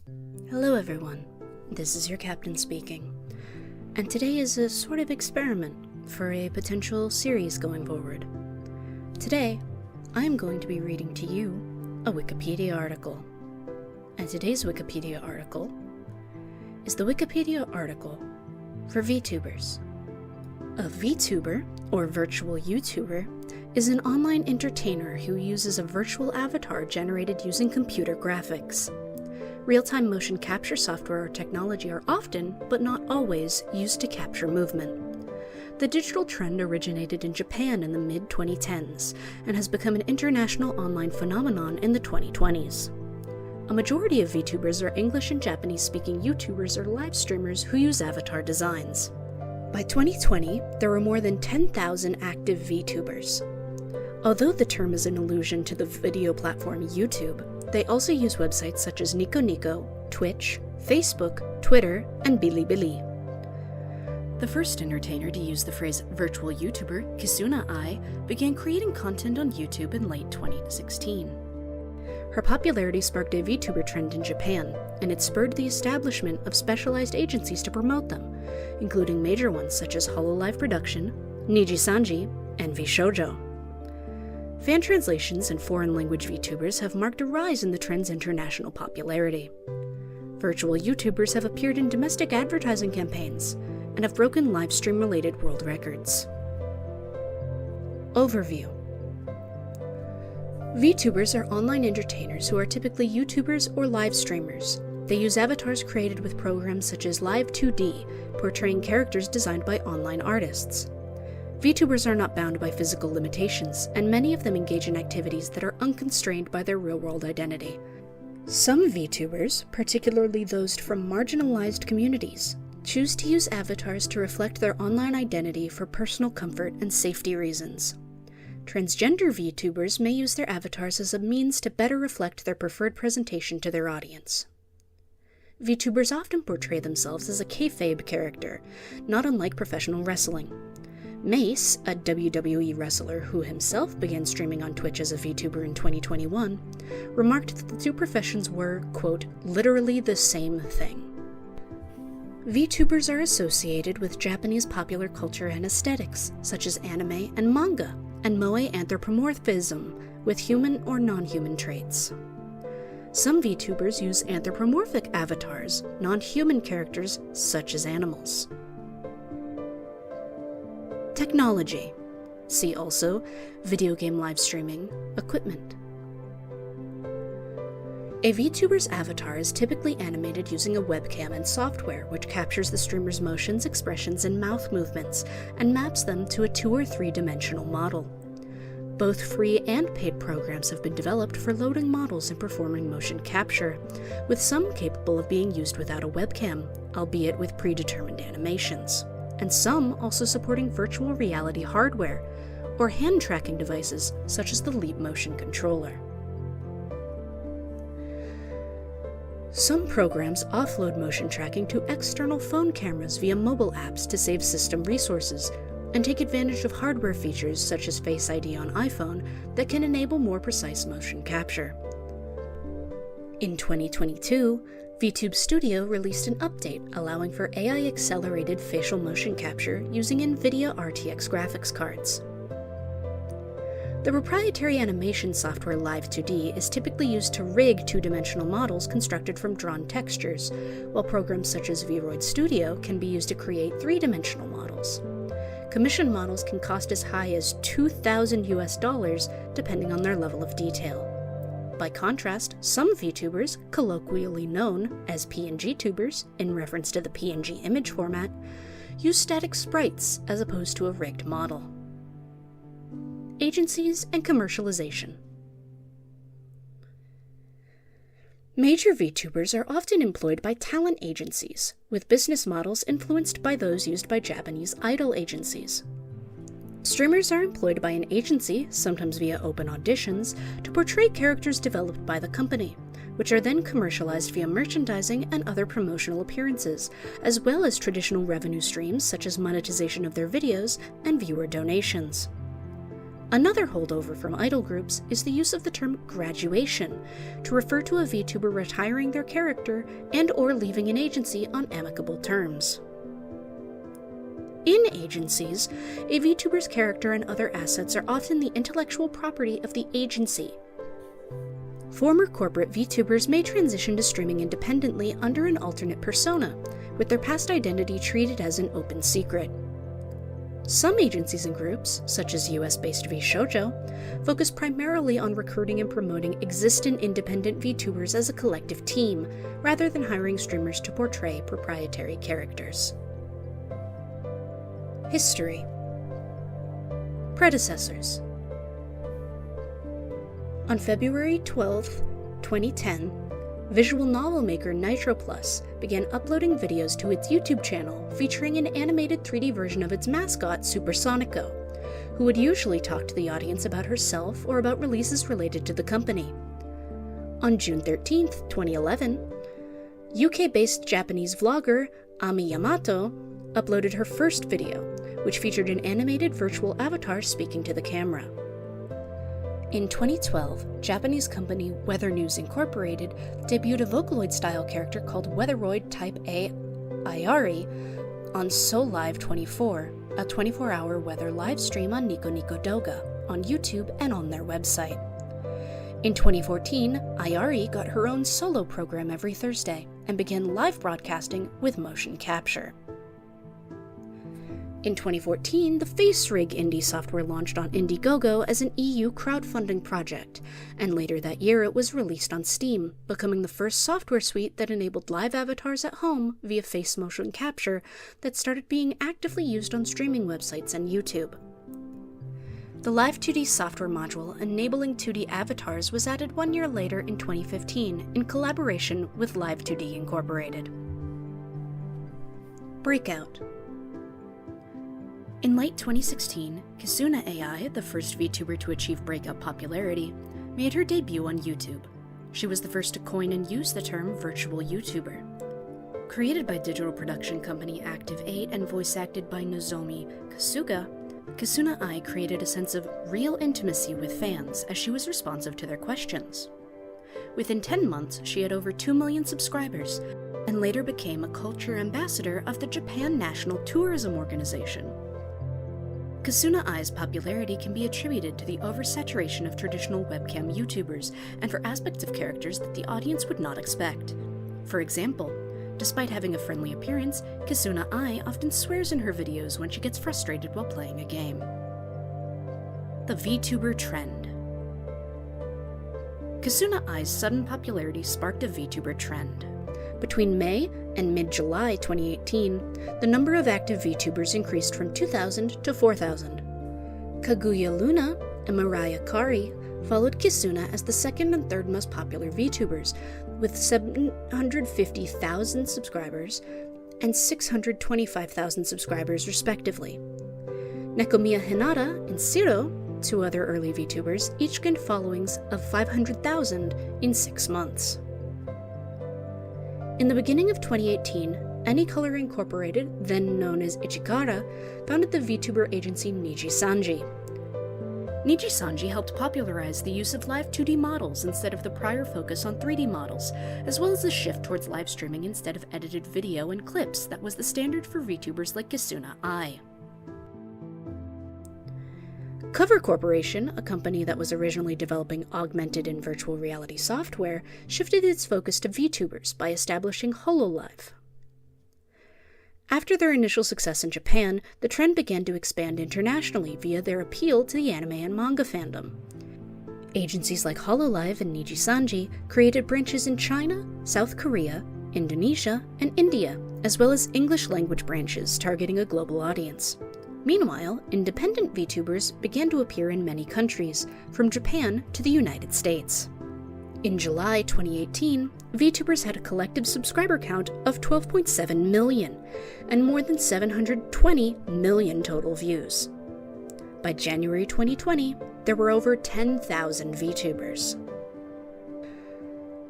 Hello everyone, this is your captain speaking, and today is a sort of experiment for a potential series going forward. Today, I am going to be reading to you a Wikipedia article, and today's Wikipedia article is the Wikipedia article for VTubers. A VTuber, or virtual YouTuber, is an online entertainer who uses a virtual avatar generated using computer graphics. Real-time motion capture software or technology are often, but not always, used to capture movement. The digital trend originated in Japan in the mid-2010s and has become an international online phenomenon in the 2020s. A majority of VTubers are English and Japanese-speaking YouTubers or live streamers who use avatar designs. By 2020, there were more than 10,000 active VTubers. Although the term is an allusion to the video platform YouTube, they also use websites such as Nico Nico, Twitch, Facebook, Twitter, and Bilibili. The first entertainer to use the phrase virtual YouTuber, Kisuna Ai, began creating content on YouTube in late 2016. Her popularity sparked a VTuber trend in Japan, and it spurred the establishment of specialized agencies to promote them, including major ones such as Hololive Production, Niji Sanji, and VShoujo. Fan translations and foreign language VTubers have marked a rise in the trend's international popularity. Virtual YouTubers have appeared in domestic advertising campaigns and have broken live stream-related world records. Overview. VTubers are online entertainers who are typically YouTubers or live streamers. They use avatars created with programs such as Live 2D, portraying characters designed by online artists. VTubers are not bound by physical limitations, and many of them engage in activities that are unconstrained by their real-world identity. Some VTubers, particularly those from marginalized communities, choose to use avatars to reflect their online identity for personal comfort and safety reasons. Transgender VTubers may use their avatars as a means to better reflect their preferred presentation to their audience. VTubers often portray themselves as a kayfabe character, not unlike professional wrestling. Mace, a WWE wrestler who himself began streaming on Twitch as a VTuber in 2021, remarked that the two professions were, quote, literally the same thing. VTubers are associated with Japanese popular culture and aesthetics, such as anime and manga, and moe anthropomorphism, with human or non-human traits. Some VTubers use anthropomorphic avatars, non-human characters such as animals. Technology. See also video game live streaming, equipment. A VTuber's avatar is typically animated using a webcam and software which captures the streamer's motions, expressions, and mouth movements and maps them to a 2- or 3-dimensional model. Both free and paid programs have been developed for loading models and performing motion capture, with some capable of being used without a webcam, albeit with predetermined animations, and some also supporting virtual reality hardware, or hand tracking devices such as the Leap Motion controller. Some programs offload motion tracking to external phone cameras via mobile apps to save system resources, and take advantage of hardware features such as Face ID on iPhone that can enable more precise motion capture. In 2022, VTube Studio released an update allowing for AI-accelerated facial motion capture using NVIDIA RTX graphics cards. The proprietary animation software Live 2D is typically used to rig 2-dimensional models constructed from drawn textures, while programs such as Vroid Studio can be used to create 3-dimensional models. Commissioned models can cost as high as $2,000 depending on their level of detail. By contrast, some VTubers, colloquially known as PNG tubers, in reference to the PNG image format, use static sprites as opposed to a rigged model. Agencies and commercialization. Major VTubers are often employed by talent agencies, with business models influenced by those used by Japanese idol agencies. Streamers are employed by an agency, sometimes via open auditions, to portray characters developed by the company, which are then commercialized via merchandising and other promotional appearances, as well as traditional revenue streams such as monetization of their videos and viewer donations. Another holdover from idol groups is the use of the term graduation to refer to a VTuber retiring their character and/or leaving an agency on amicable terms. In agencies, a VTuber's character and other assets are often the intellectual property of the agency. Former corporate VTubers may transition to streaming independently under an alternate persona, with their past identity treated as an open secret. Some agencies and groups, such as US-based VShojo, focus primarily on recruiting and promoting existent independent VTubers as a collective team, rather than hiring streamers to portray proprietary characters. History. Predecessors. On February 12, 2010, visual novel maker NitroPlus began uploading videos to its YouTube channel featuring an animated 3D version of its mascot, Supersonico, who would usually talk to the audience about herself or about releases related to the company. On June 13, 2011, UK-based Japanese vlogger Ami Yamato uploaded her first video, which featured an animated virtual avatar speaking to the camera. In 2012, Japanese company Weather News Incorporated debuted a Vocaloid-style character called Weatheroid Type A Iari on SoLive 24, a 24-hour weather live stream on Nico Nico Doga, on YouTube and on their website. In 2014, Iari got her own solo program every Thursday and began live broadcasting with motion capture. In 2014, the FaceRig indie software launched on Indiegogo as an EU crowdfunding project, and later that year it was released on Steam, becoming the first software suite that enabled live avatars at home via face motion capture that started being actively used on streaming websites and YouTube. The Live 2D software module enabling 2D avatars was added 1 year later in 2015 in collaboration with Live 2D Incorporated. Breakout. In late 2016, Kisuna AI, the first VTuber to achieve breakout popularity, made her debut on YouTube. She was the first to coin and use the term virtual YouTuber. Created by digital production company Active 8 and voice acted by Nozomi Kasuga, Kisuna AI created a sense of real intimacy with fans as she was responsive to their questions. Within 10 months, she had over 2 million subscribers, and later became a culture ambassador of the Japan National Tourism Organization. Kisuna Ai's popularity can be attributed to the oversaturation of traditional webcam YouTubers and for aspects of characters that the audience would not expect. For example, despite having a friendly appearance, Kisuna Ai often swears in her videos when she gets frustrated while playing a game. The VTuber trend. Kisuna Ai's sudden popularity sparked a VTuber trend. Between May and mid-July 2018, the number of active VTubers increased from 2,000 to 4,000. Kaguya Luna and Mariah Carey followed Kisuna as the second and third most popular VTubers, with 750,000 subscribers and 625,000 subscribers respectively. Nekomiya Hinata and Siro, two other early VTubers, each gained followings of 500,000 in 6 months. In the beginning of 2018, Anycolor Incorporated, then known as Ichikara, founded the VTuber agency Nijisanji. Nijisanji helped popularize the use of live 2D models instead of the prior focus on 3D models, as well as the shift towards live streaming instead of edited video and clips that was the standard for VTubers like Kisuna Ai. Cover Corporation, a company that was originally developing augmented and virtual reality software, shifted its focus to VTubers by establishing HoloLive. After their initial success in Japan, the trend began to expand internationally via their appeal to the anime and manga fandom. Agencies like HoloLive and Nijisanji created branches in China, South Korea, Indonesia, and India, as well as English-language branches targeting a global audience. Meanwhile, independent VTubers began to appear in many countries, from Japan to the United States. In July 2018, VTubers had a collective subscriber count of 12.7 million, and more than 720 million total views. By January 2020, there were over 10,000 VTubers.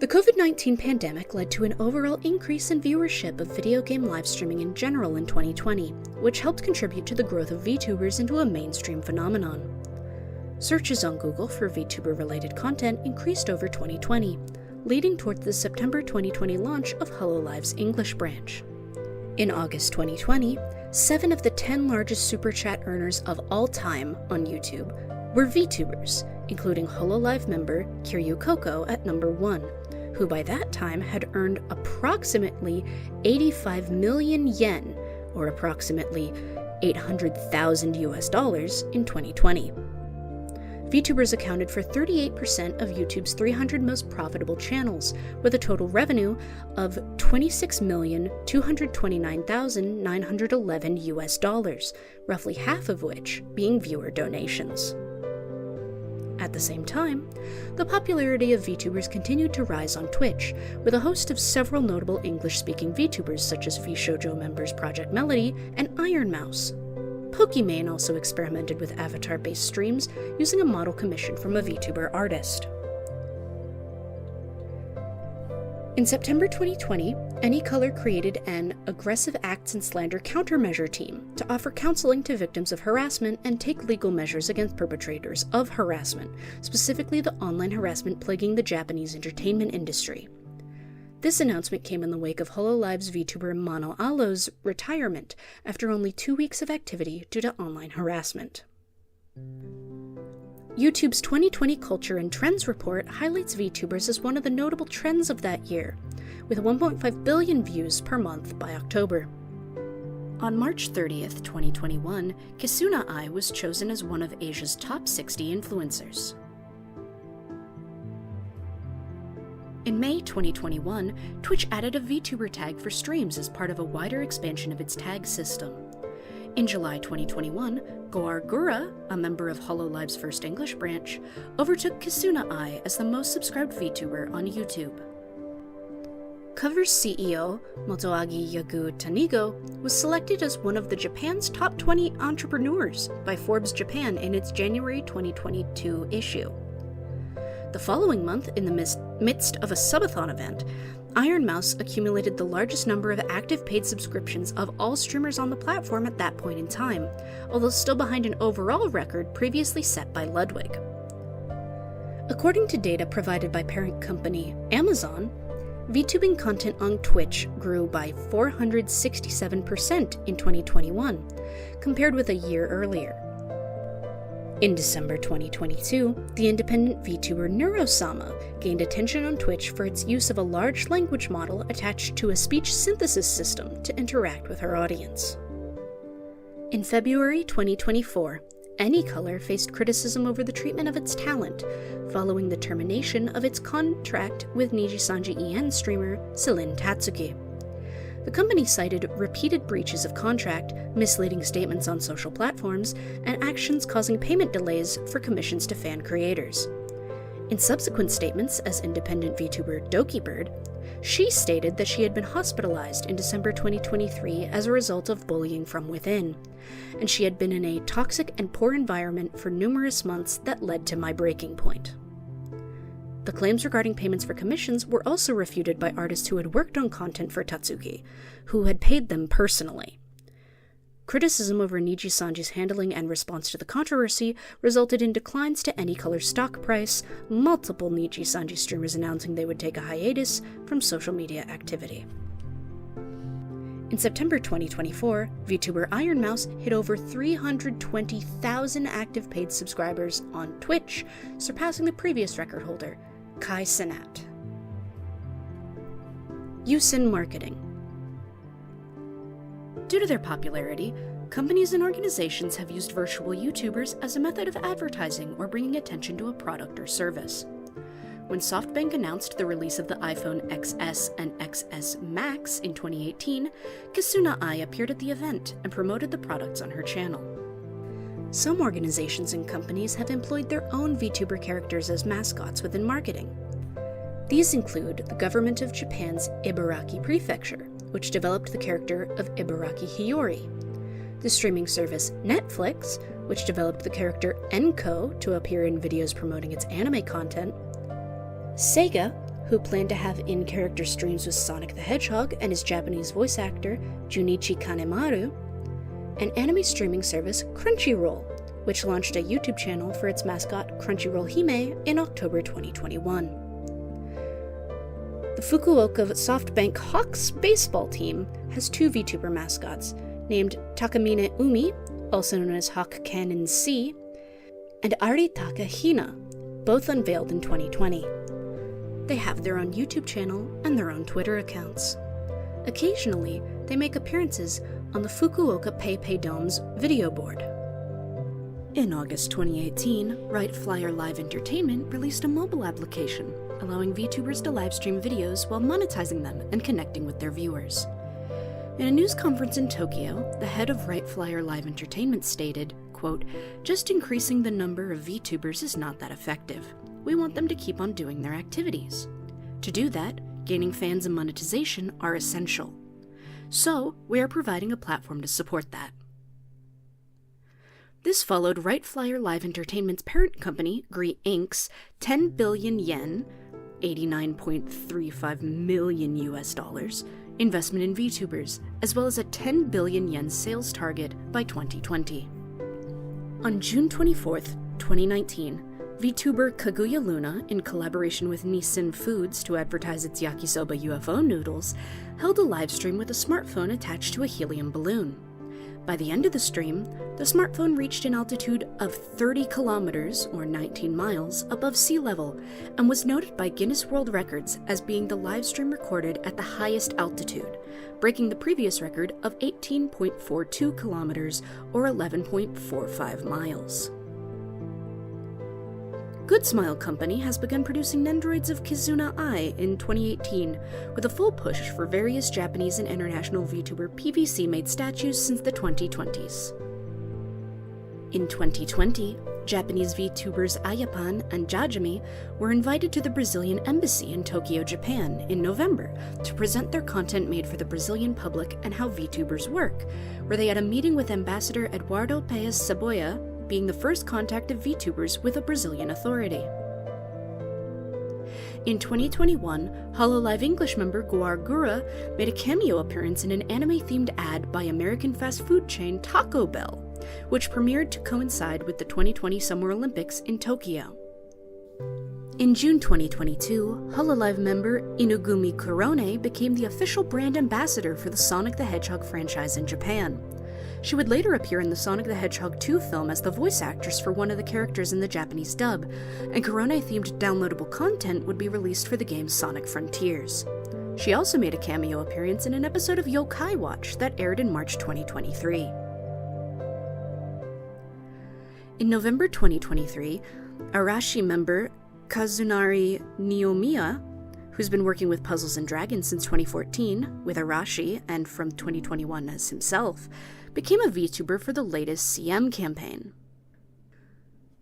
The COVID-19 pandemic led to an overall increase in viewership of video game live streaming in general in 2020, which helped contribute to the growth of VTubers into a mainstream phenomenon. Searches on Google for VTuber-related content increased over 2020, leading towards the September 2020 launch of HoloLive's English branch. In August 2020, 7 of the 10 largest Super Chat earners of all time on YouTube were VTubers, including HoloLive member Kiryu Coco at number 1, who by that time had earned approximately 85 million yen, or approximately $800,000 in 2020. VTubers accounted for 38% of YouTube's 300 most profitable channels, with a total revenue of $26,229,911, roughly half of which being viewer donations. At the same time, the popularity of VTubers continued to rise on Twitch, with a host of several notable English-speaking VTubers such as VShojo members Project Melody and Iron Mouse. Pokimane also experimented with avatar-based streams using a model commissioned from a VTuber artist. In September 2020, AnyColor created an Aggressive Acts and Slander Countermeasure team to offer counseling to victims of harassment and take legal measures against perpetrators of harassment, specifically the online harassment plaguing the Japanese entertainment industry. This announcement came in the wake of HoloLive's VTuber Mano Alo's retirement after only 2 weeks of activity due to online harassment. YouTube's 2020 Culture and Trends report highlights VTubers as one of the notable trends of that year, with 1.5 billion views per month by October. On March 30th, 2021, Kisuna Ai was chosen as one of Asia's top 60 influencers. In May 2021, Twitch added a VTuber tag for streams as part of a wider expansion of its tag system. In July 2021, Goar Gura, a member of HoloLive's first English branch, overtook Kisuna Ai as the most subscribed VTuber on YouTube. Cover's CEO, Motoagi Yagu Tanigo, was selected as one of the Japan's top 20 entrepreneurs by Forbes Japan in its January 2022 issue. The following month, in the midst of a subathon event, Iron Mouse accumulated the largest number of active paid subscriptions of all streamers on the platform at that point in time, although still behind an overall record previously set by Ludwig. According to data provided by parent company Amazon, VTubing content on Twitch grew by 467% in 2021, compared with a year earlier. In December 2022, the independent VTuber Neurosama gained attention on Twitch for its use of a large language model attached to a speech synthesis system to interact with her audience. In February 2024, AnyColor faced criticism over the treatment of its talent, following the termination of its contract with Nijisanji EN streamer Celine Tatsuki. The company cited repeated breaches of contract, misleading statements on social platforms, and actions causing payment delays for commissions to fan creators. In subsequent statements as independent VTuber DokiBird, she stated that she had been hospitalized in December 2023 as a result of bullying from within, and she had been in a toxic and poor environment for numerous months that led to my breaking point. The claims regarding payments for commissions were also refuted by artists who had worked on content for Tatsuki, who had paid them personally. Criticism over Nijisanji's handling and response to the controversy resulted in declines to AnyColor's stock price, multiple Nijisanji streamers announcing they would take a hiatus from social media activity. In September 2024, VTuber Iron Mouse hit over 320,000 active paid subscribers on Twitch, surpassing the previous record holder, Kai Cenat. Use in marketing. Due to their popularity, companies and organizations have used virtual YouTubers as a method of advertising or bringing attention to a product or service. When SoftBank announced the release of the iPhone XS and XS Max in 2018, Kisuna Ai appeared at the event and promoted the products on her channel. Some organizations and companies have employed their own VTuber characters as mascots within marketing. These include the government of Japan's Ibaraki Prefecture, which developed the character of Ibaraki Hiyori, the streaming service Netflix, which developed the character Enko to appear in videos promoting its anime content, Sega, who planned to have in-character streams with Sonic the Hedgehog and his Japanese voice actor, Junichi Kanemaru, and anime streaming service Crunchyroll, which launched a YouTube channel for its mascot Crunchyroll Hime in October 2021. The Fukuoka SoftBank Hawks baseball team has two VTuber mascots, named Takamine Umi, also known as Hawk Cannon C, and Aritaka Hina, both unveiled in 2020. They have their own YouTube channel and their own Twitter accounts. Occasionally, they make appearances on the Fukuoka PayPay Dome's video board. In August 2018, Right Flyer Live Entertainment released a mobile application, allowing VTubers to livestream videos while monetizing them and connecting with their viewers. In a news conference in Tokyo, the head of Right Flyer Live Entertainment stated, quote, "Just increasing the number of VTubers is not that effective. We want them to keep on doing their activities. To do that, gaining fans and monetization are essential. So, we are providing a platform to support that." This followed Right Flyer Live Entertainment's parent company, Gree Inc.'s 10 billion yen, $89.35 million investment in VTubers, as well as a 10 billion yen sales target by 2020. On June 24th, 2019, VTuber Kaguya Luna, in collaboration with Nissin Foods to advertise its yakisoba UFO noodles, held a livestream with a smartphone attached to a helium balloon. By the end of the stream, the smartphone reached an altitude of 30 kilometers, or 19 miles, above sea level, and was noted by Guinness World Records as being the livestream recorded at the highest altitude, breaking the previous record of 18.42 kilometers, or 11.45 miles. Good Smile Company has begun producing Nendoroids of Kizuna Ai in 2018, with a full push for various Japanese and international VTuber PVC-made statues since the 2020s. In 2020, Japanese VTubers Ayapan and Jajami were invited to the Brazilian embassy in Tokyo, Japan in November to present their content made for the Brazilian public and how VTubers work, where they had a meeting with Ambassador Eduardo Paes Saboia, being the first contact of VTubers with a Brazilian authority. In 2021, HoloLive English member Guar Gura made a cameo appearance in an anime-themed ad by American fast food chain Taco Bell, which premiered to coincide with the 2020 Summer Olympics in Tokyo. In June 2022, HoloLive member Inugumi Kurone became the official brand ambassador for the Sonic the Hedgehog franchise in Japan. She would later appear in the Sonic the Hedgehog 2 film as the voice actress for one of the characters in the Japanese dub, and Kurone-themed downloadable content would be released for the game Sonic Frontiers. She also made a cameo appearance in an episode of Yokai Watch that aired in March 2023. In November 2023, Arashi member Kazunari Niyomiya, who's been working with Puzzles & Dragons since 2014, with Arashi, and from 2021 as himself, became a VTuber for the latest CM campaign.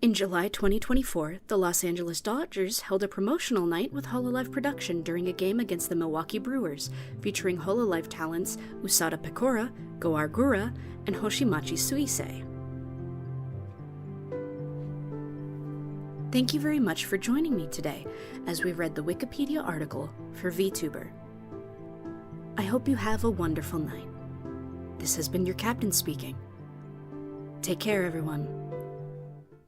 In July 2024, the Los Angeles Dodgers held a promotional night with HoloLive production during a game against the Milwaukee Brewers, featuring HoloLive talents Usada Pecora, Goar Gura, and Hoshimachi Suisei. Thank you very much for joining me today as we read the Wikipedia article for VTuber. I hope you have a wonderful night. This has been your captain speaking. Take care, everyone.